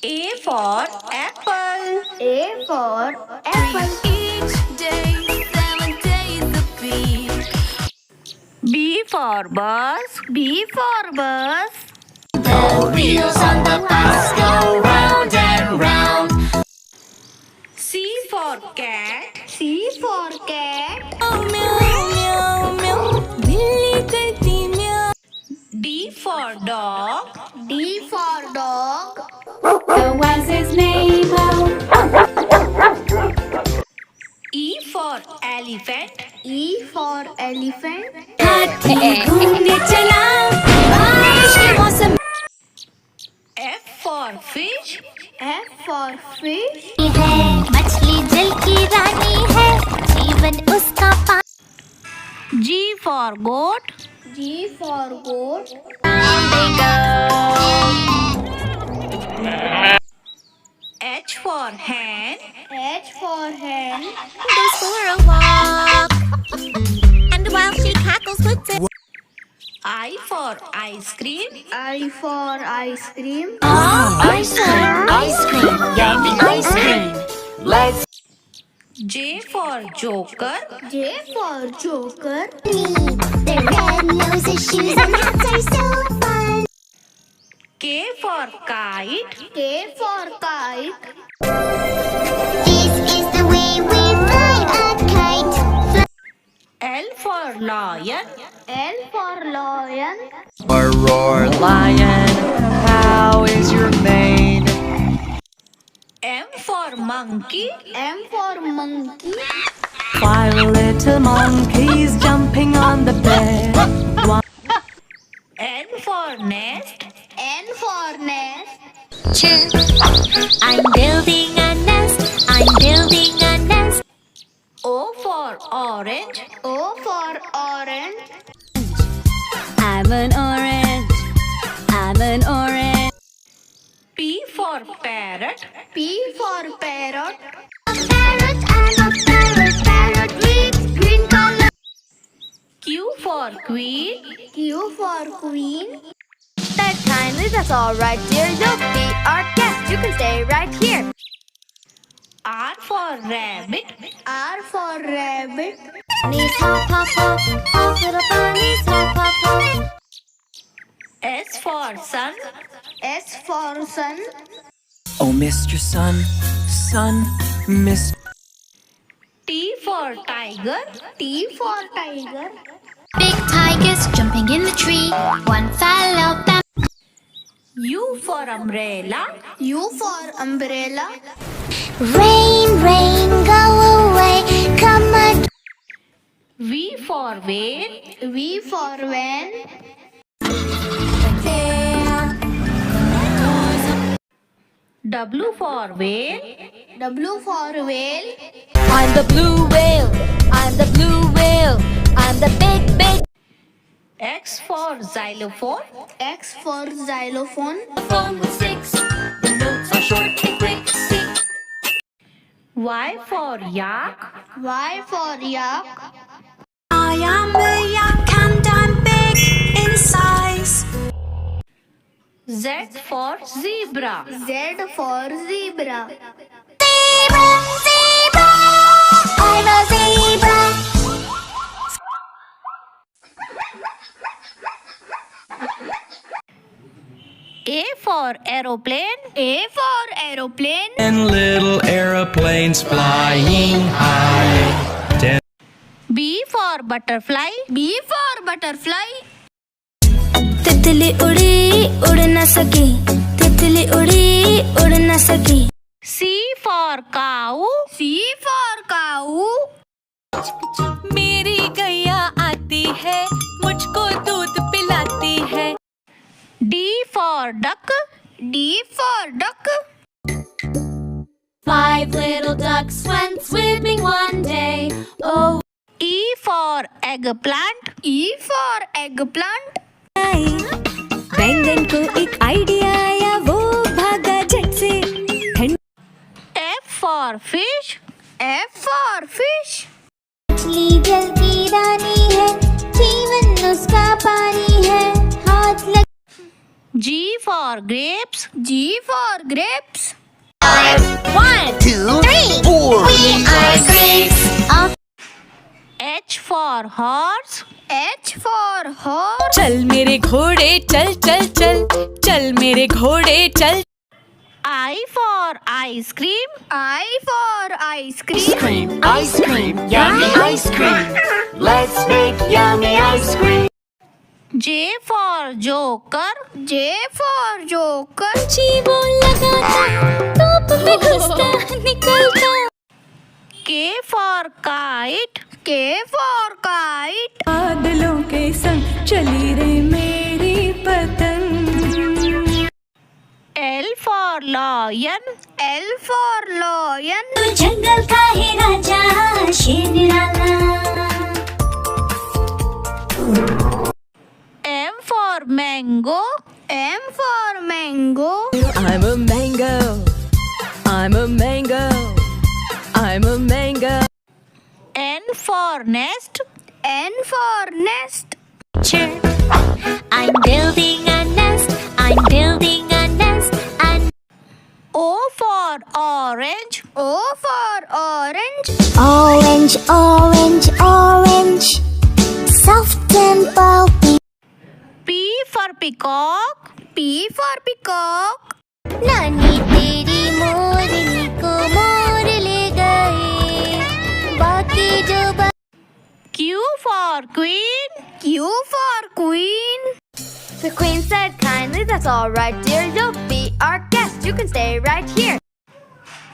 A for apple. A for apple. Each day, 7 days a week. B for bus. B for bus. The wheels on the bus go round and round. C for cat. C for cat. Meow, meow, meow. बिल्ली करती meow. D for dog. D for dog. So what's his name? E for elephant. E for elephant. हाथी घूमने चला बारिश के मौसम F for fish. F for fish. है मछली जल की रानी है जीवन उसका पानी G for goat. G for goat. H for hen. H for hen. goes for a walk and while she cackles puts it I for ice cream. I for ice cream. ice cream, yummy ice cream. Let's J for joker. J for joker. their red noses shoes and hats are so fun K for kite. K for kite. this is the way we fly a kite L for lion. L for lion. Roar, lion, how is your mane? M for monkey. M for monkey. 5 little monkeys jumping on the bed. N for nest. N for nest. I'm building a nest I'm building a nest O for orange. O for orange. I'm an orange. I'm an orange. P for parrot. P for parrot. parrot I'm a parrot with green color Q for queen. Q for queen. That kindly, that's all right, dear. You'll be our guest. You can stay right here. R for rabbit. R for rabbit. bunnies hop hop hop all little bunnies hop hop hop S for sun. S for sun. Oh, Mr. Sun, Sun, Mr. T for tiger. T for tiger. big tigers jumping in the tree one fell out that U for umbrella. U for umbrella. rain rain go away come again V for whale. V for van. W for whale. W for whale. I'm the blue whale. I'm the blue whale. I'm the big, big X for xylophone. X for xylophone. phone with sticks. The notes are short and quick. See, Y for yak. Y for yak. I am a yak and I'm big in size. Z for zebra. Z for zebra. zebra zebra I'm a zebra A for aeroplane. A for aeroplane. And little aeroplanes flying high. B for butterfly. B for butterfly. तितली उड़ी उड़ न सकी तितली उड़ी उड़ न सकी C for cow. C for cow. मेरी गैया आती है मुझको दूध पिलाती है D for duck. D for duck. 5 little ducks went swimming one day. Oh, E for eggplant. E for eggplant. बैंगन को एक आइडिया आया वो भागा झट से F for fish. F for fish. मछली जल की रानी है जीवन उसका पानी है हाथ लग G for grapes. G for grapes. 1, 2, 3, 4. We are grapes of H for horse. H for horse. चल मेरे घोड़े चल चल चल, चल मेरे घोड़े चल. I for ice cream. I for ice cream. Ice cream, yummy ice cream. Let's make yummy ice cream. J for joker. J for joker. जी वो लगाता, टॉप पे घुसता निकलता. K for kite. K for kite. बादलों के संग चली रे मेरी पतंग. L for lion. L for lion. तू जंगल का है राजा, शेर निराला. M for mango. M for mango. I'm a mango, I'm a mango, I'm a mango. N for nest. N for nest. I'm building a nest. I'm building a nest. And O for orange. O for orange. orange, orange, orange. Soft and pulpy. P for peacock. P for peacock. नानी तेरी मोरनी को मोर ले गए. बाकी जो Q for queen. Q for queen. The queen said kindly, that's all right, dear. You'll be our guest. You can stay right here.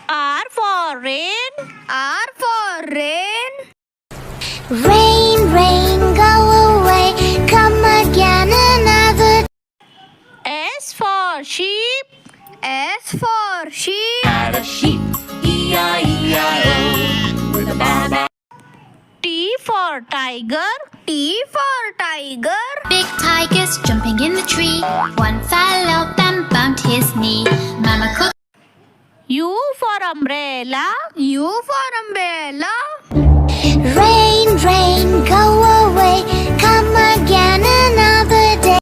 R for rain. R for rain. rain, rain, go away. Come again another. S for sheep. S for sheep. Had a sheep, E-I-E-I-O. With a ba-ba. T for tiger. T for tiger. Big tigers jumping in the tree. One fell off and bumped his knee. Mama cooked. U for umbrella. U for umbrella. Rain, rain, go away. Come again another day.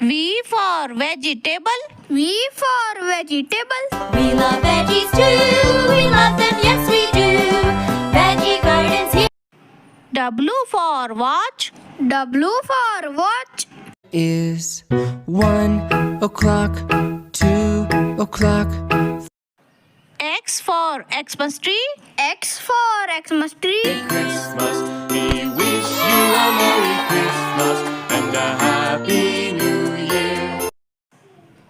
V for vegetable. V for vegetable. We love veggies too, we love them, yes we do. Veggie gardens here. W for watch. W for watch. Is 1 o'clock, 2 o'clock. X for Xmas tree. X for Xmas tree. Christmas, we wish you a Merry Christmas and a Happy New Year.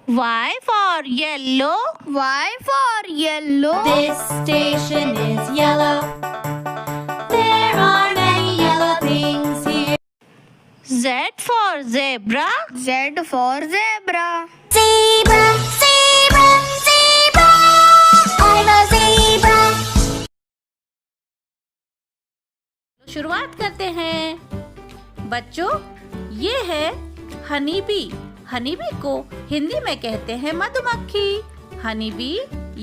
Y for yellow. Y for yellow. This station is yellow. There are many yellow things here. Z for zebra. Z for zebra. Zebra, zebra, zebra. I'm a zebra. शुरुआत करते हैं बच्चों. ये है honey bee. Honey bee को हिंदी में कहते हैं मधुमक्खी. हनी बी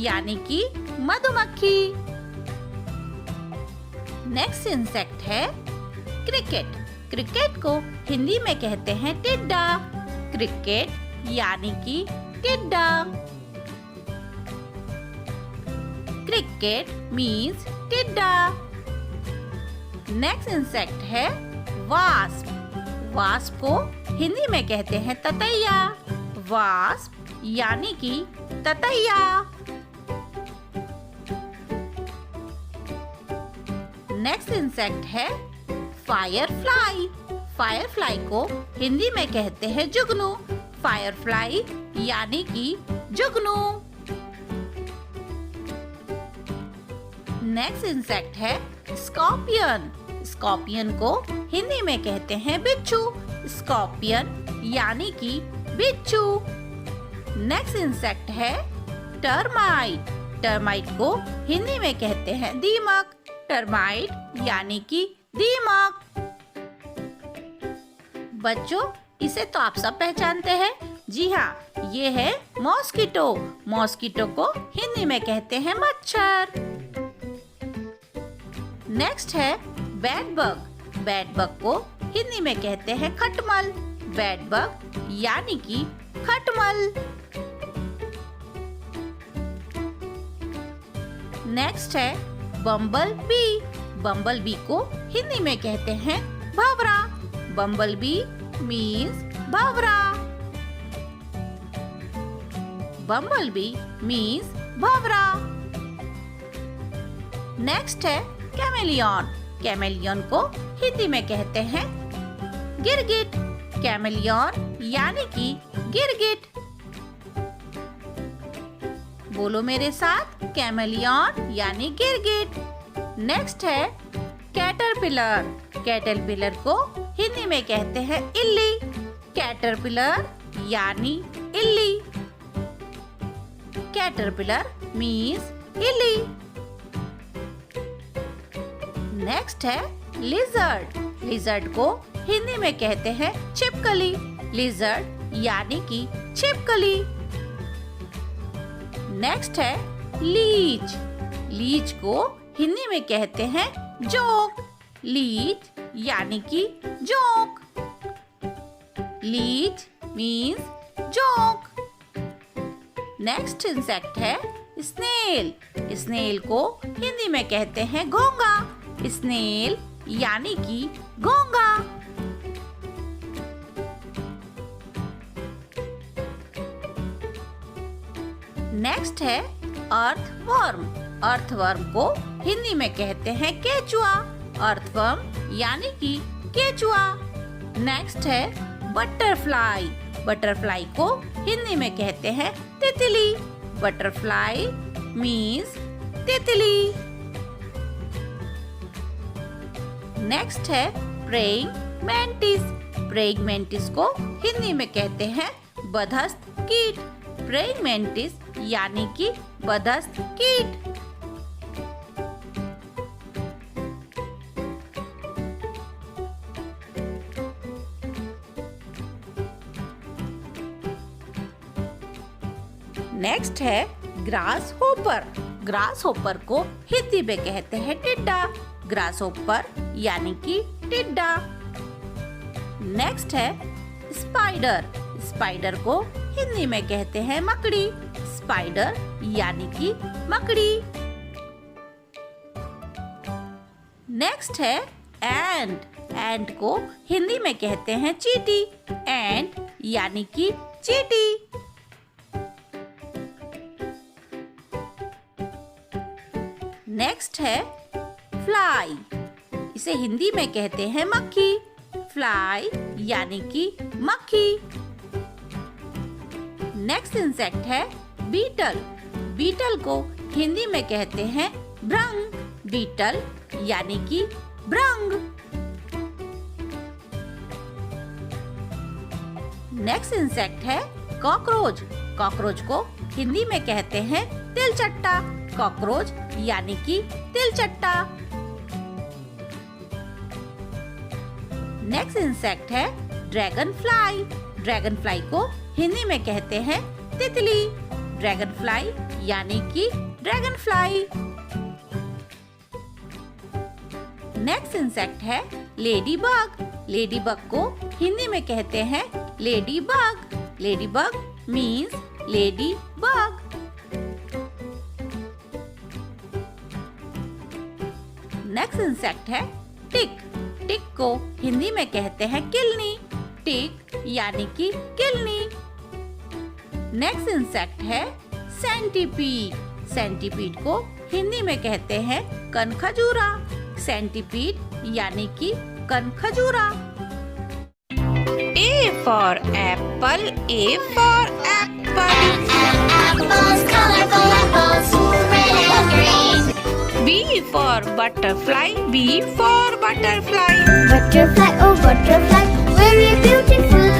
यानी कि मधुमक्खी. नेक्स्ट इंसेक्ट है क्रिकेट. क्रिकेट को हिंदी में कहते हैं टिड्डा. क्रिकेट यानी कि टिड्डा. क्रिकेट मीन्स टिड्डा. नेक्स्ट इंसेक्ट है वास्प. वास्प को हिंदी में कहते हैं ततैया. वास्प यानी कि ततैया. नेक्स्ट इंसेक्ट है फायरफ्लाई. फायरफ्लाई को हिंदी में कहते हैं जुगनू. फायरफ्लाई यानी कि जुगनू. नेक्स्ट इंसेक्ट है स्कॉर्पियन. स्कॉर्पियन को हिंदी में कहते हैं बिच्छू. स्कॉर्पियन यानी कि बिच्छू. नेक्स्ट इंसेक्ट है टर्माइट. टर्माइट को हिंदी में कहते हैं दीमक. टर्माइट यानी कि दीमक. बच्चों, इसे तो आप सब पहचानते हैं. जी हाँ, ये है मॉस्किटो. मॉस्किटो को हिंदी में कहते हैं मच्छर. नेक्स्ट है बेड बग. बेड बग को हिंदी में कहते हैं खटमल. बेड बग यानी कि खटमल। नेक्स्ट है बम्बल बी। बम्बल बी को हिंदी में कहते हैं भंवरा। बम्बल बी मीन्स भंवरा। बम्बल बी मीन्स भंवरा। नेक्स्ट है कैमेलियन। कैमेलियन को हिंदी में कहते हैं गिरगिट। कैमेलियन यानी कि गिरगिट। बोलो मेरे साथ, कैमेलियन यानी गिरगिट। नेक्स्ट है कैटरपिलर। कैटरपिलर को हिंदी में कहते हैं इल्ली। कैटरपिलर यानी इल्ली। कैटरपिलर मीन्स इल्ली। नेक्स्ट है लिजर्ड। लिजर्ड को हिंदी में कहते हैं छिपकली। लिजर्ड यानी कि छिपकली। नेक्स्ट है लीच। लीच को हिंदी में कहते हैं जोक। लीच यानी कि joke. Leech means joke. Next insect है स्नेल। स्नेल को हिंदी में कहते हैं घोंगा। स्नेल यानी कि घोंगा। नेक्स्ट है अर्थवर्म। अर्थवर्म को हिंदी में कहते हैं केचुआ। अर्थवर्म यानी कि केचुआ। नेक्स्ट है बटरफ्लाई। बटरफ्लाई को हिंदी में कहते हैं तितली। बटरफ्लाई मीन्स तितली। नेक्स्ट है प्रेइंग मैंटिस। प्रेइंग मैंटिस को हिंदी में कहते हैं बदहस्त कीट। प्रेइंग मैंटिस यानी कि बदहस्त कीट। नेक्स्ट है ग्रास होपर। ग्रास होपर को हिंदी में कहते हैं टिड्डा। ग्रास होपर यानी कि टिड्डा। नेक्स्ट है स्पाइडर। स्पाइडर को हिंदी में कहते हैं मकड़ी। स्पाइडर यानी कि मकड़ी। नेक्स्ट है एंट। एंट को हिंदी में कहते हैं चींटी। एंट यानी कि चींटी। नेक्स्ट है फ्लाई। इसे हिंदी में कहते हैं मक्खी। फ्लाई यानी कि मक्खी। नेक्स्ट इंसेक्ट है बीटल। बीटल को हिंदी में कहते हैं भृंग। बीटल यानी कि भृंग। नेक्स्ट इंसेक्ट है कॉकरोच। कॉकरोच को हिंदी में कहते हैं तिलचट्टा। कॉकरोच यानी कि तिलचट्टा। नेक्स्ट इंसेक्ट है ड्रैगन फ्लाई। ड्रैगन फ्लाई को हिंदी में कहते हैं तितली। ड्रैगन फ्लाई यानी कि ड्रैगन फ्लाई। नेक्स्ट इंसेक्ट है लेडी बग। लेडी बग को हिंदी में कहते हैं lady bug. Lady bug means lady bug. Next insect है टिक। टिक को हिंदी में कहते हैं किलनी। टिक यानी कि किलनी। नेक्स्ट इंसेक्ट है सेंटीपीड। सेंटीपीड को हिंदी में कहते हैं कनखजूरा। सेंटीपीड यानी कि कनखजूरा। A for apple, A for apple. Apples, colorful apples, red and green. B for butterfly, B for butterfly. Butterfly, oh butterfly, very beautiful.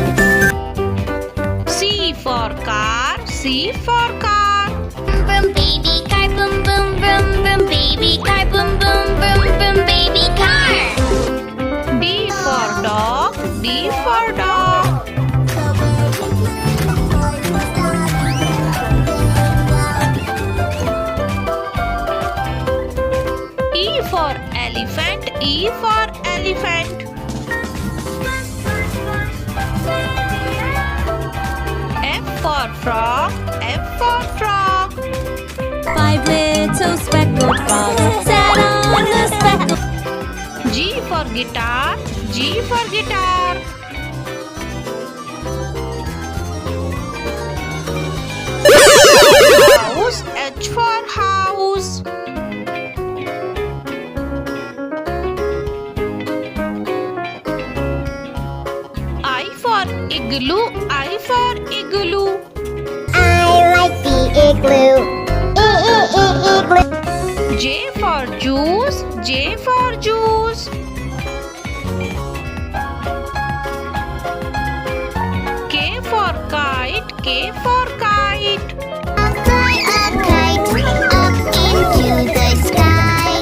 C for car, C for car. Boom, baby car, boom, boom, boom, boom, baby car, boom, boom, boom, boom, baby car. D for dog, D for dog. E for elephant, E for elephant. father sat on horseback. G for guitar, G for guitar. House, H for house. I for igloo, I for igloo. I like the igloo. Igloo. J for juice, J for juice. K for kite, K for kite. I'll fly a kite up into the sky.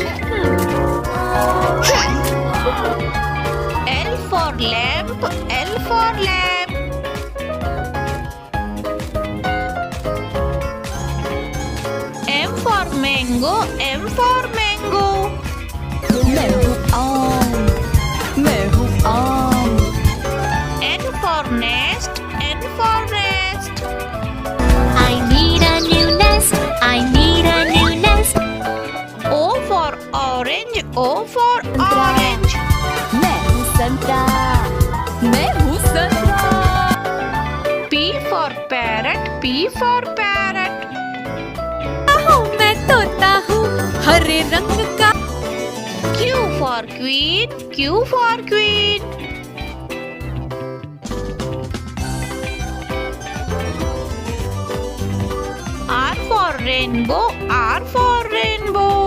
L for lamp, L for lamp. M for mango, M for mango. मैं हूँ आम, मैं हूँ आम. N for nest, N for nest. I need a new nest. I need a new nest. O for orange, O for orange. मैं हूँ संतरा, मैं हूँ संतरा. P for parrot, P for parrot. मैं तोता हूँ हरे रंग का. Q for queen, Q for queen. R for rainbow, R for rainbow.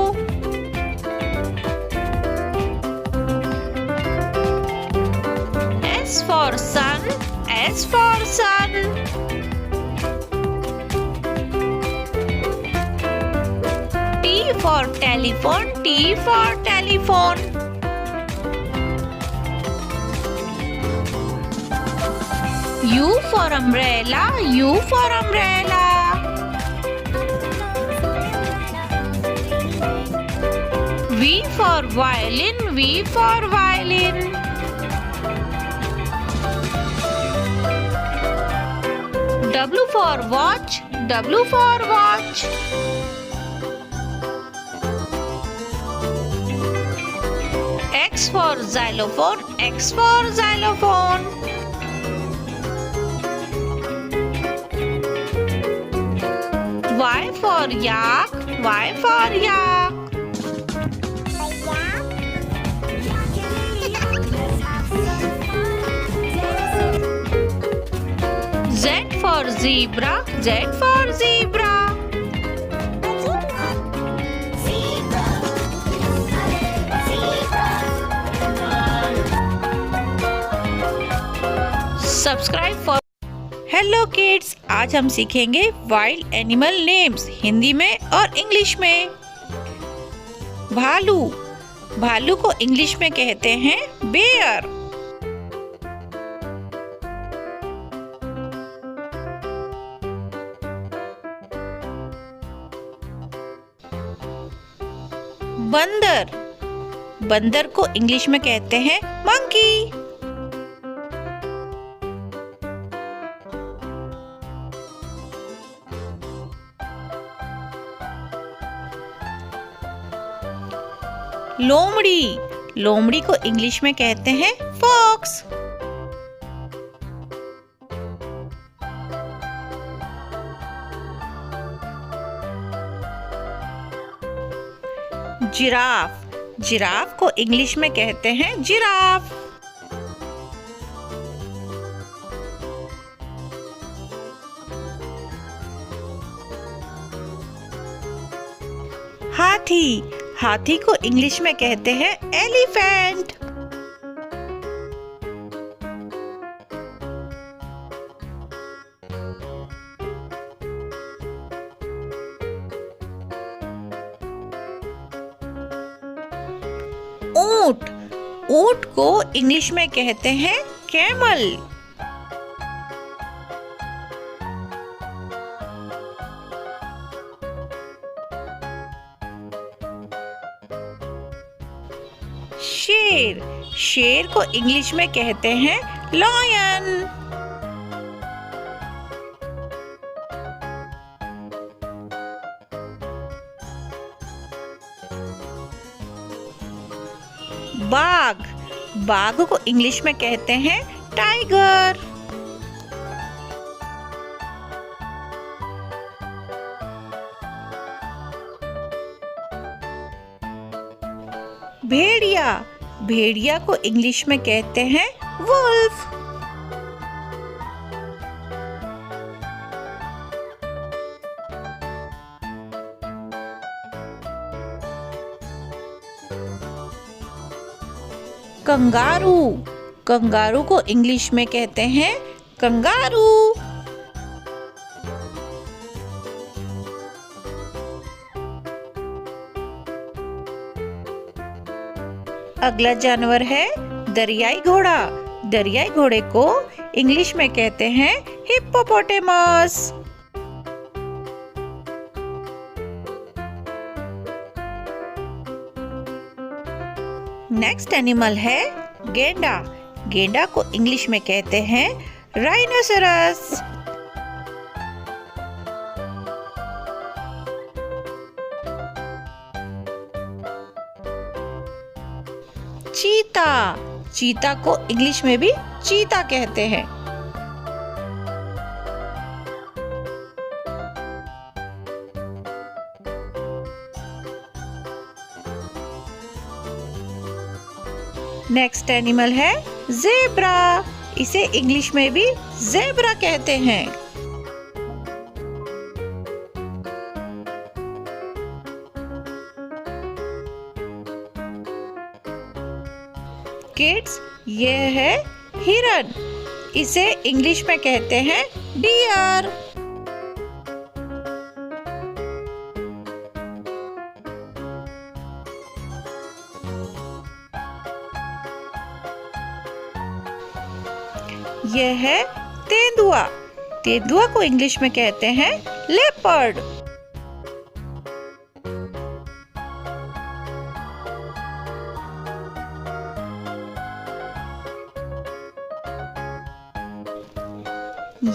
S for sun, S for sun. T for telephone, T for telephone. U for umbrella, U for umbrella. V for violin, V for violin. W for watch, W for watch. X for xylophone, X for xylophone. Y for yak, Y for yak. Z for zebra, Z for zebra. Subscribe for hello kids, आज हम सीखेंगे wild animal names Hindi में और English में। भालू, भालू को English में कहते हैं बेयर। बंदर, बंदर को इंग्लिश में कहते हैं मंकी। लोमड़ी, लोमड़ी को इंग्लिश में कहते हैं फॉक्स। जिराफ, जिराफ को इंग्लिश में कहते हैं जिराफ। हाथी, हाथी को इंग्लिश में कहते हैं एलिफेंट। ऊंट, ऊंट को इंग्लिश में कहते हैं कैमल। शेर, शेर को इंग्लिश में कहते हैं लॉयन। बाघ, बाघ को इंग्लिश में कहते हैं टाइगर। भेड़िया, भेड़िया को इंग्लिश में कहते हैं वुल्फ। कंगारू, कंगारू को इंग्लिश में कहते हैं कंगारू। अगला जानवर है दरियाई घोड़ा, दरियाई घोड़े को इंग्लिश में कहते हैं हिप्पोपोटेमस। नेक्स्ट एनिमल है गेंडा, गेंडा को इंग्लिश में कहते हैं राइनोसेरस। चीता, चीता को इंग्लिश में भी चीता कहते हैं। नेक्स्ट एनिमल है ज़ेब्रा, इसे इंग्लिश में भी ज़ेब्रा कहते हैं। किड्स, ये है हिरन, इसे इंग्लिश में कहते हैं डियर। यह है तेंदुआ, तेंदुआ को इंग्लिश में कहते हैं लेपर्ड।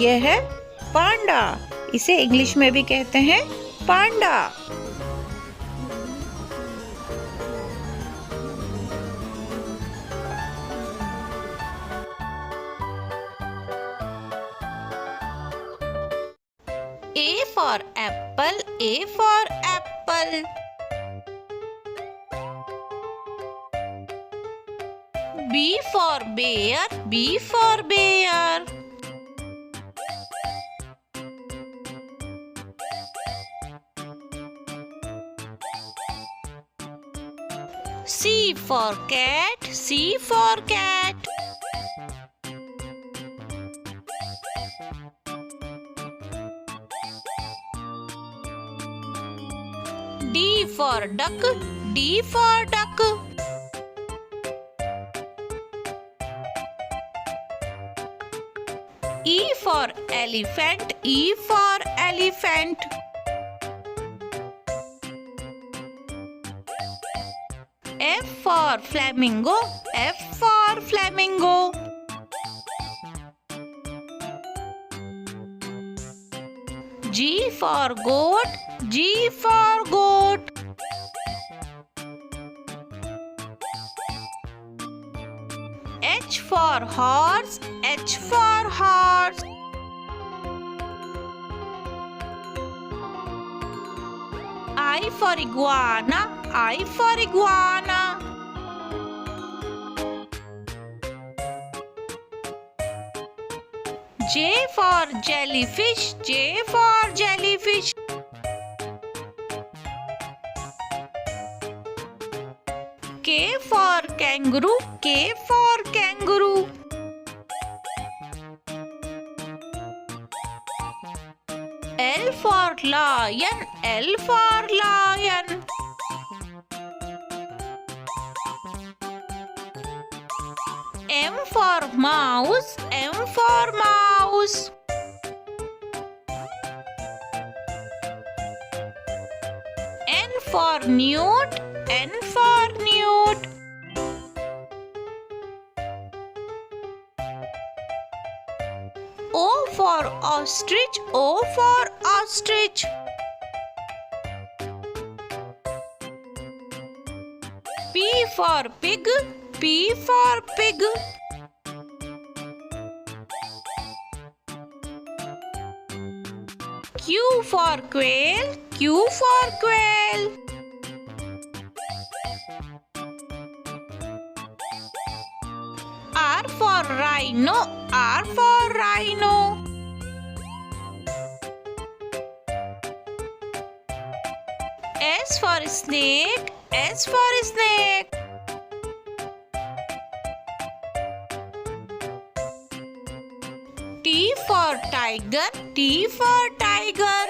यह है पांडा, इसे इंग्लिश में भी कहते हैं पांडा। A for apple, A for apple. B for bear, B for bear. C for cat, C for cat. D for duck, D for duck. E for elephant, E for elephant. F for flamingo, F for flamingo. G for goat, G for goat. H for horse, H for horse. I for iguana, I for iguana. J for jellyfish, J for jellyfish. K for kangaroo, K for kangaroo. L for lion, L for lion. M for mouse, M for mouse. N for newt, N for newt. O for ostrich, O for ostrich. P for pig, P for pig. Q for quail, Q for quail. R for rhino, R for rhino. S for snake, S for snake. T for tiger, T for tiger.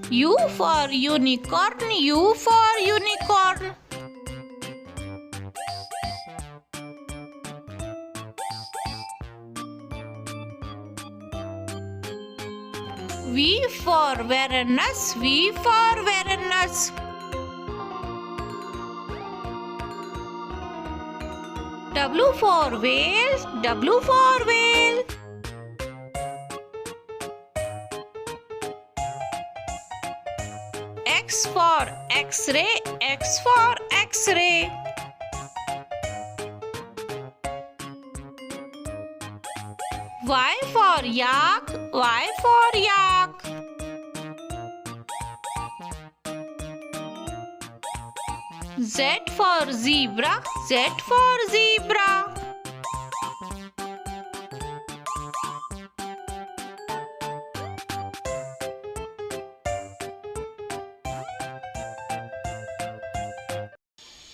U for unicorn, U for unicorn. V for Varanus, V for Varanus. W for whale, W for whale. X for X-ray, X for X-ray. Y for yak, Y for yak. Z for zebra, Z for zebra.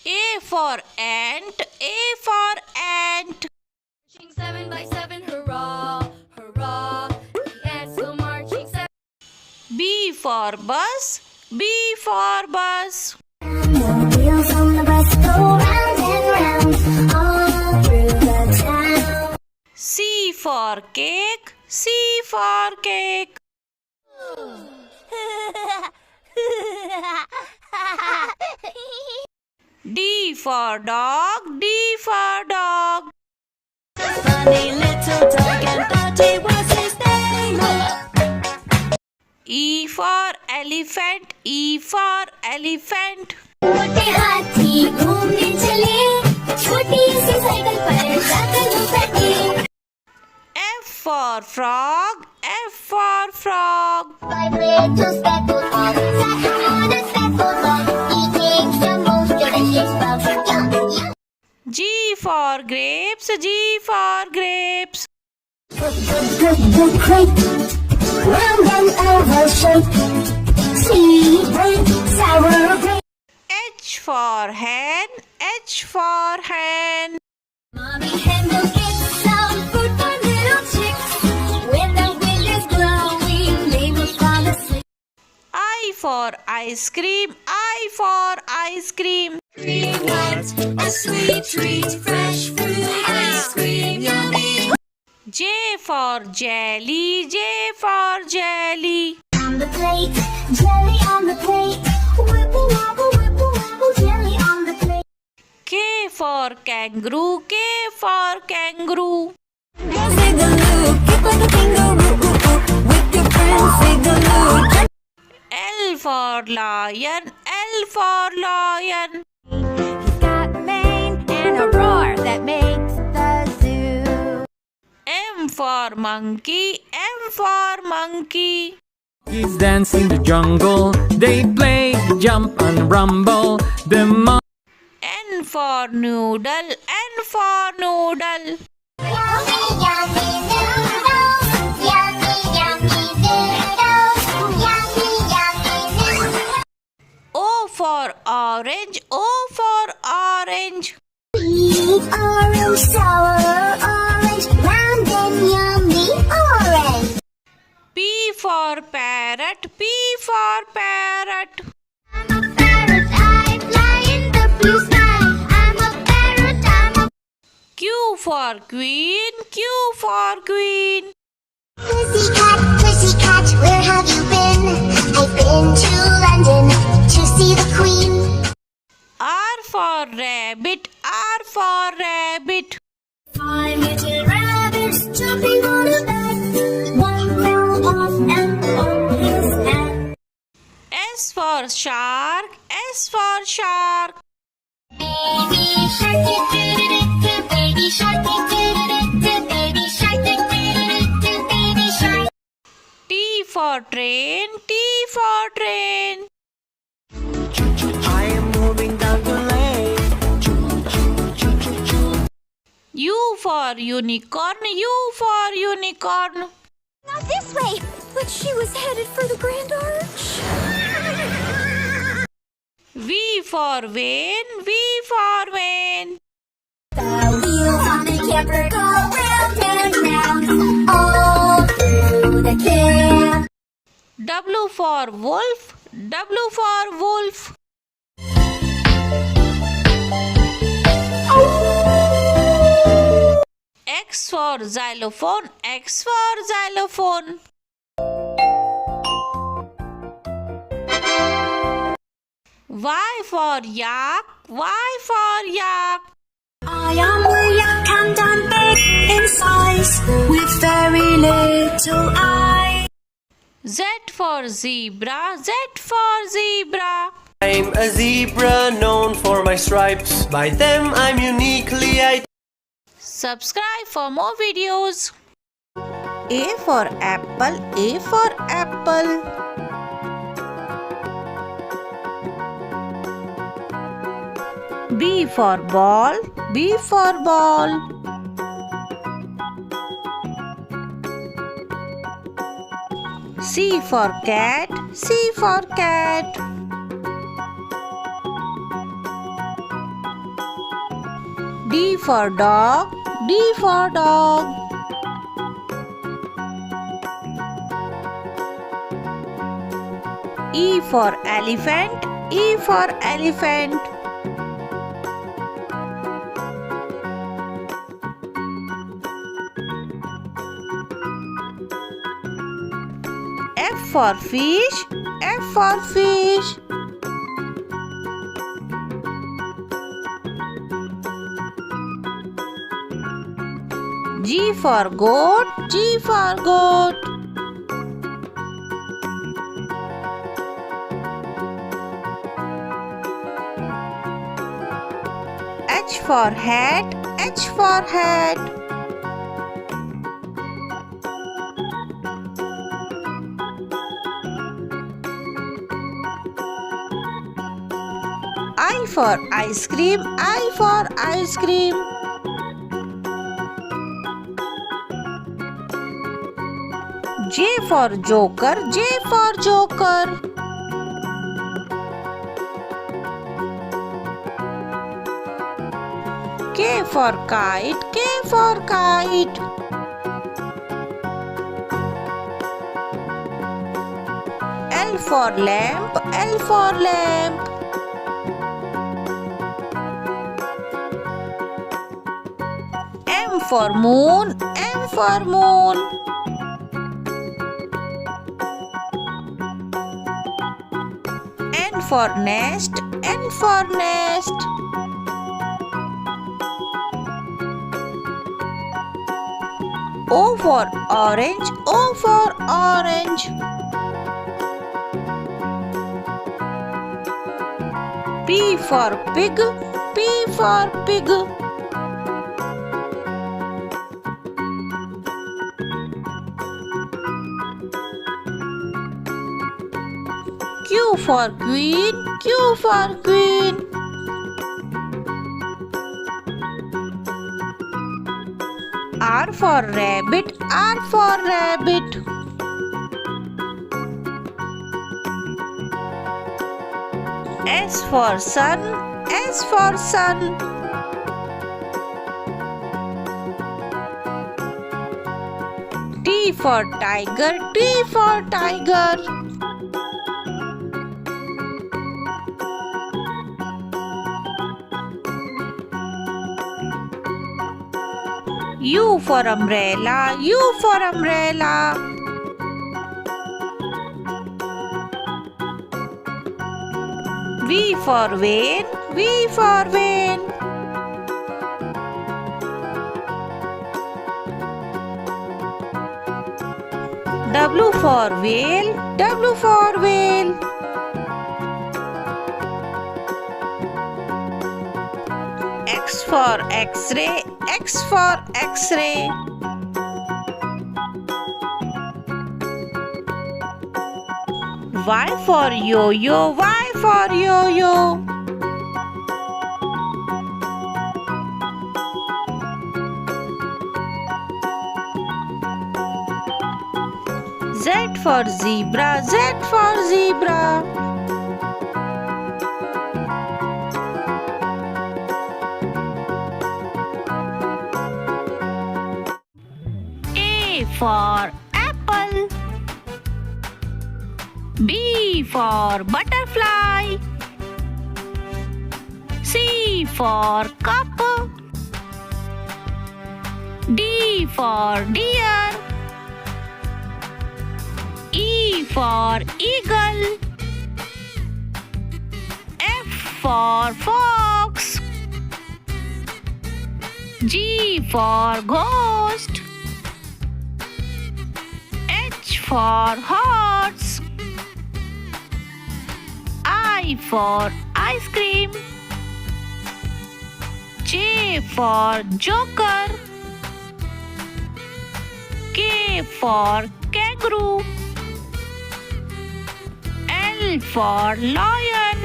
A for ant, A for ant. Marching 7 by 7, hurrah, hurrah. The ants go marching 7. B for bus, B for bus. The wheels on the bus go round and round all through the town. C for cake, C for cake. D for dog, D for dog. Funny little dog and Dotty was his name. E for elephant, E for elephant. छोटे हाथी घूमने चले, छोटी सी cycle पर जाकर वो बैठे. F for frog, F for frog. Five little speckled frogs sat on a speckled log, eating the most delicious bugs. Yum, yum. G for grapes, G for grapes. The crate, round and oval shape, sweet, bright, sour grape. H for hen, H for hen. Mommy hen will get some food for little chicks. When the wind is blowing, they will fall asleep. I for ice cream, I for ice cream. A sweet treat, fresh fruit ice cream, yummy. J for jelly, J for jelly. On the plate, jelly on the plate. Whipple wobble, jelly on the plate. K for kangaroo, K for kangaroo. Zigaloo, kick like a kangaroo, with your friends, Zigaloo. L for lion, L for lion. He's got a mane and a roar that makes the zoo. M for monkey, M for monkey. Monkeys dance in the jungle. They play, jump and rumble. The N for noodle, N for noodle. Yummy, yummy noodles. Yummy, yummy noodles. Yummy, yummy noodles. O for orange, O for orange. Sweet orange, sour orange, round and yummy orange. P for parrot, P for parrot. I'm a parrot, I fly in the blue sky. I'm a parrot, I'm a Q for queen, Q for queen. pussycat, where have you been? I've been to London to see the Queen. R for rabbit, R for rabbit. 5 little rabbits jumping on a bed. One fell off and on his head. S for shark. Baby shark, do-do-do-do-do, baby shark, do-do-do-do-do, baby shark, do-do-do-do-do, baby shark. T for train, T for train. I am moving down the lane. U for unicorn, U for unicorn. Not this way, but she was headed for the Grand Arch. V for Vane, V for Vane. The wheels on the camper go round and round, all through the camp. W for wolf, W for wolf. X for xylophone, X for xylophone. Y for yak, Y for yak. I am a yak and I'm big in size, with very little eyes. Z for zebra, Z for zebra. I'm a zebra known for my stripes. By them I'm uniquely identified. Subscribe for more videos. A for apple, A for apple. B for ball, B for ball. C for cat, C for cat. D for dog, D for dog. E for elephant, E for elephant. F for fish, F for fish. G for goat, G for goat. H for hat, H for hat. I for ice cream, I for ice cream. J for joker, J for joker. K for kite, K for kite. L for lamp, L for lamp. M for moon, M for moon. N for nest, N for nest. O for orange, O for orange. P for pig, P for pig. Q for queen, Q for queen. R for rabbit, R for rabbit. S for sun, S for sun. T for tiger, T for tiger. U for umbrella, U for umbrella. V for vane, V for vane. W for whale, W for whale. X for X-ray, X for X-ray. Y for yo-yo, Y for yo-yo. Z for zebra, Z for zebra. A for apple. B for butterfly. C for cup. D for deer. E for eagle. F for fox. G for ghost. H for horse. I for ice cream. J for joker. K for kangaroo. L for lion.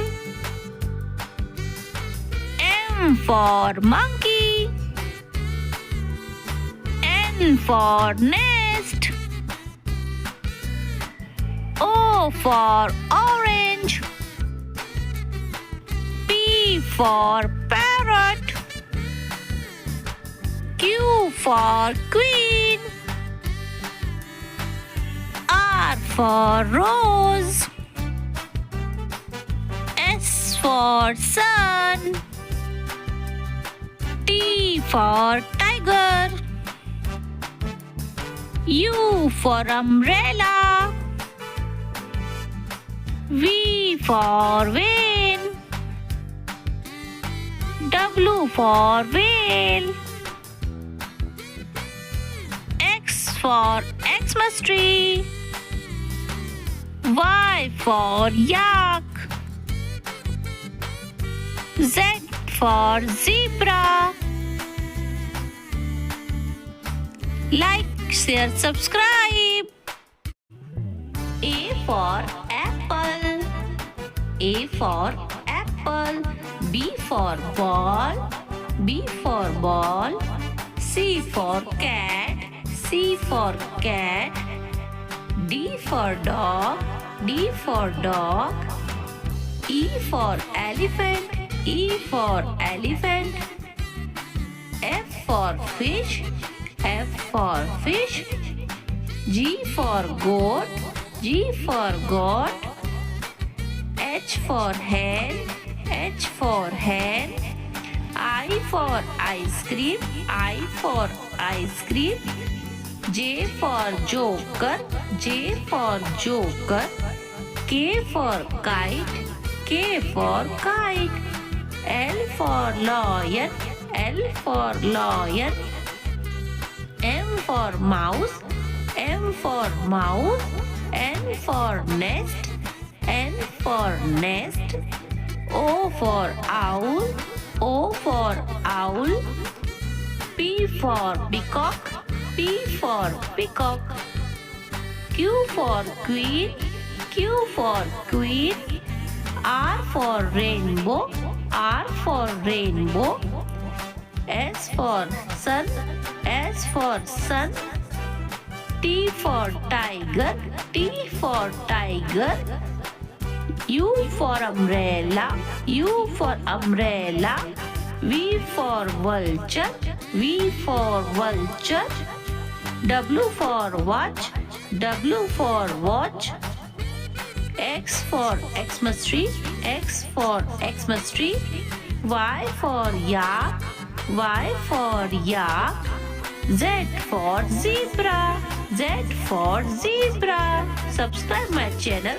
M for monkey. N for nest. O for orange. P for parrot. Q for queen. R for rose. S for sun. T for tiger. U for umbrella. V for vane. W for whale. X for Xmas tree. Y for yak. Z for zebra. Like, share, subscribe. A for apple. A for apple. B for ball. B for ball. C for cat. C for cat. D for dog. D for dog. E for elephant. E for elephant. F for fish. F for fish. G for goat. G for goat. H for hen. H for hen. I for ice cream. I for ice cream. J for joker. J for joker. K for kite. K for kite. L for lion. L for lion. M for mouse. M for mouse. N for nest. N for nest. O for owl. O for owl. P for peacock. P for peacock. Q for queen. Q for queen. R for rainbow. R for rainbow. S for sun. S for sun. T for tiger. T for tiger. U for umbrella. U for umbrella. V for vulture. V for vulture. W for watch. W for watch. X for Xmas tree. X for Xmas tree. Y for yak. Y for yak. Z for zebra. Z for zebra. Subscribe my channel